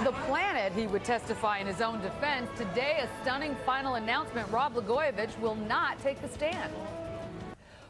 the planet he would testify in his own defense. Today, a stunning final announcement. Rod Blagojevich will not take the stand.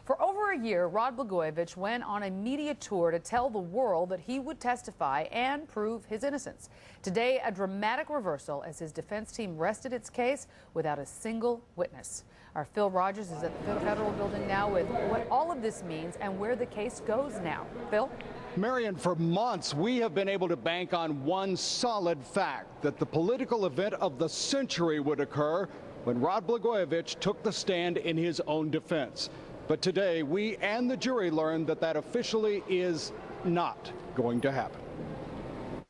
For over a year, Rod Blagojevich went on a media tour to tell the world that he would testify and prove his innocence. Today, a dramatic reversal as his defense team rested its case without a single witness. Our Phil Rogers is at the Federal Building now with what all of this means and where the case goes now. Phil? Marion, for months we have been able to bank on one solid fact, that the political event of the century would occur when Rod Blagojevich took the stand in his own defense. But today we and the jury learned that that officially is not going to happen.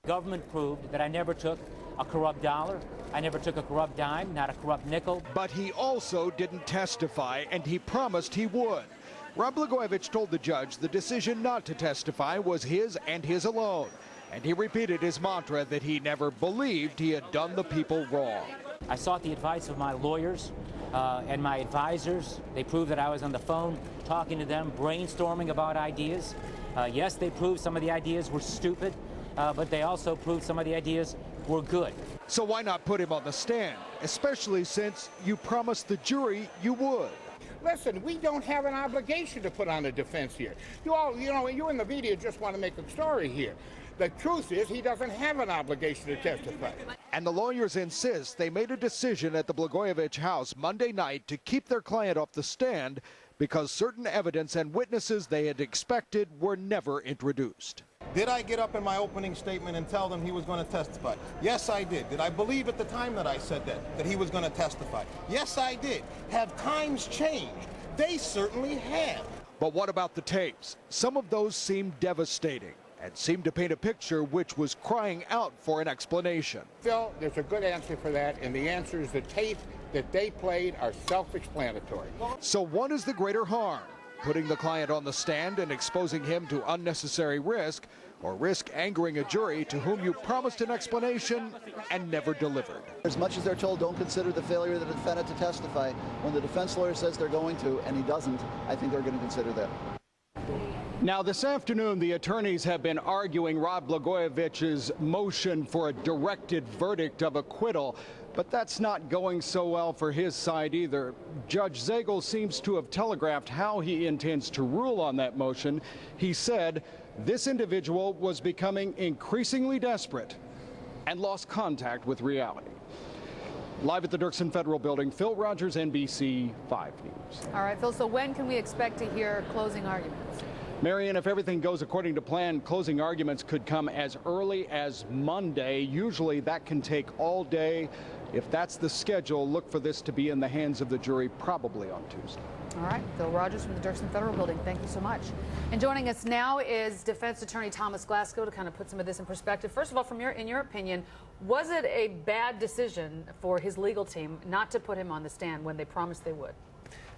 Government proved that I never took a corrupt dollar. I never took a corrupt dime, not a corrupt nickel. But he also didn't testify, and he promised he would. Rod Blagojevich told the judge the decision not to testify was his and his alone. And he repeated his mantra that he never believed he had done the people wrong. I sought the advice of my lawyers and my advisors. They proved that I was on the phone talking to them, brainstorming about ideas. Yes, they proved some of the ideas were stupid, but they also proved some of the ideas were good. So why not put him on the stand, especially since you promised the jury you would? Listen, we don't have an obligation to put on a defense here. You in the media just want to make a story here. The truth is he doesn't have an obligation to testify. And the lawyers insist they made a decision at the Blagojevich house Monday night to keep their client off the stand because certain evidence and witnesses they had expected were never introduced. Did I get up in my opening statement and tell them he was going to testify? Yes, I did. Did I believe at the time that I said that he was going to testify? Yes, I did. Have times changed? They certainly have. But what about the tapes? Some of those seemed devastating and seemed to paint a picture which was crying out for an explanation. Phil, there's a good answer for that, and the answer is the tape that they played are self-explanatory. So what is the greater harm? Putting the client on the stand and exposing him to unnecessary risk, or risk angering a jury to whom you promised an explanation and never delivered? As much as they're told don't consider the failure of the defendant to testify, when the defense lawyer says they're going to and he doesn't, I think they're going to consider that. Now, this afternoon, the attorneys have been arguing Rod Blagojevich's motion for a directed verdict of acquittal, but that's not going so well for his side either. Judge Zagel seems to have telegraphed how he intends to rule on that motion. He said this individual was becoming increasingly desperate and lost contact with reality. Live at the Dirksen Federal Building, Phil Rogers, NBC 5 News. All right, Phil, so when can we expect to hear closing arguments? Marion, if everything goes according to plan, closing arguments could come as early as Monday. Usually that can take all day. If that's the schedule, look for this to be in the hands of the jury probably on Tuesday. All right, Phil Rogers from the Dirksen Federal Building, thank you so much. And joining us now is defense attorney Thomas Glasgow to kind of put some of this in perspective. First of all, in your opinion, was it a bad decision for his legal team not to put him on the stand when they promised they would?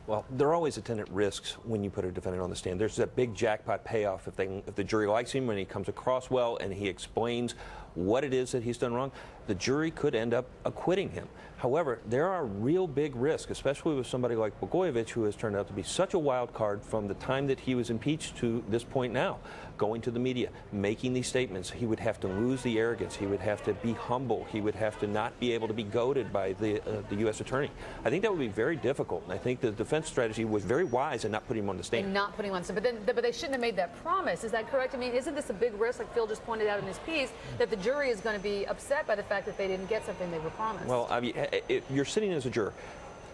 Well, there are always attendant risks when you put a defendant on the stand. There's that big jackpot payoff if the jury likes him, when he comes across well and he explains what it is that he's done wrong. The jury could end up acquitting him. However, there are real big risks, especially with somebody like Blagojevich, who has turned out to be such a wild card from the time that he was impeached to this point now, going to the media, making these statements. He would have to lose the arrogance. He would have to be humble. He would have to not be able to be goaded by the U.S. attorney. I think that would be very difficult, and I think the defense strategy was very wise in not putting him on the stand. And not putting him on the stand, but they shouldn't have made that promise. Is that correct? I mean, isn't this a big risk, like Phil just pointed out in his piece, that the jury is going to be upset by the fact that they didn't get something they were promised? Well, I mean, you're sitting as a juror.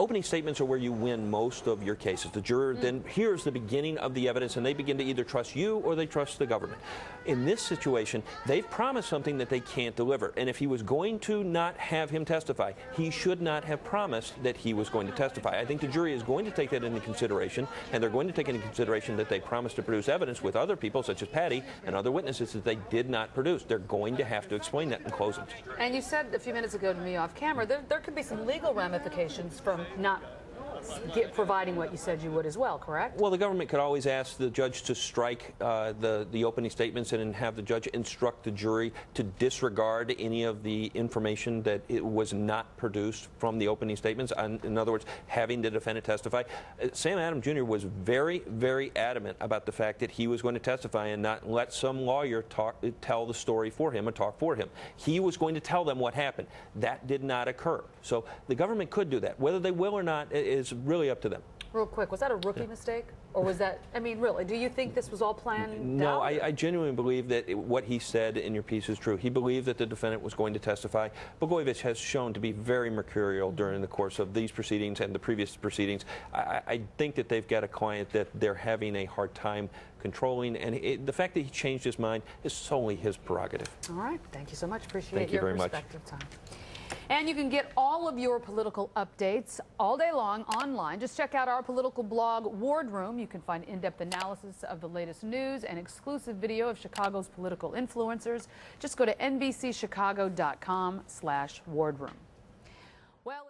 Opening statements are where you win most of your cases. The juror then hears the beginning of the evidence, and they begin to either trust you or they trust the government. In this situation, they've promised something that they can't deliver. And if he was going to not have him testify, he should not have promised that he was going to testify. I think the jury is going to take that into consideration, and they're going to take into consideration that they promised to produce evidence with other people, such as Patty and other witnesses, that they did not produce. They're going to have to explain that in closing. And you said a few minutes ago to me off camera, there could be some legal ramifications from not providing what you said you would as well, correct? Well, the government could always ask the judge to strike the opening statements and have the judge instruct the jury to disregard any of the information that it was not produced from the opening statements. In other words, having the defendant testify. Sam Adams Jr. was very, very adamant about the fact that he was going to testify and not let some lawyer tell the story for him or talk for him. He was going to tell them what happened. That did not occur. So the government could do that. Whether they will or not is really up to them. Real quick, was that a rookie mistake? Or was that, I mean, really, do you think this was all planned No, out? I genuinely believe that what he said in your piece is true. He believed that the defendant was going to testify. Blagojevich has shown to be very mercurial during the course of these proceedings and the previous proceedings. I think that they've got a client that they're having a hard time controlling, and the fact that he changed his mind is solely his prerogative. All right. Thank you so much. Appreciate you your very much. perspective, Tom. And you can get all of your political updates all day long online. Just check out our political blog, Wardroom. You can find in-depth analysis of the latest news and exclusive video of Chicago's political influencers. Just go to nbcchicago.com/wardroom. Well.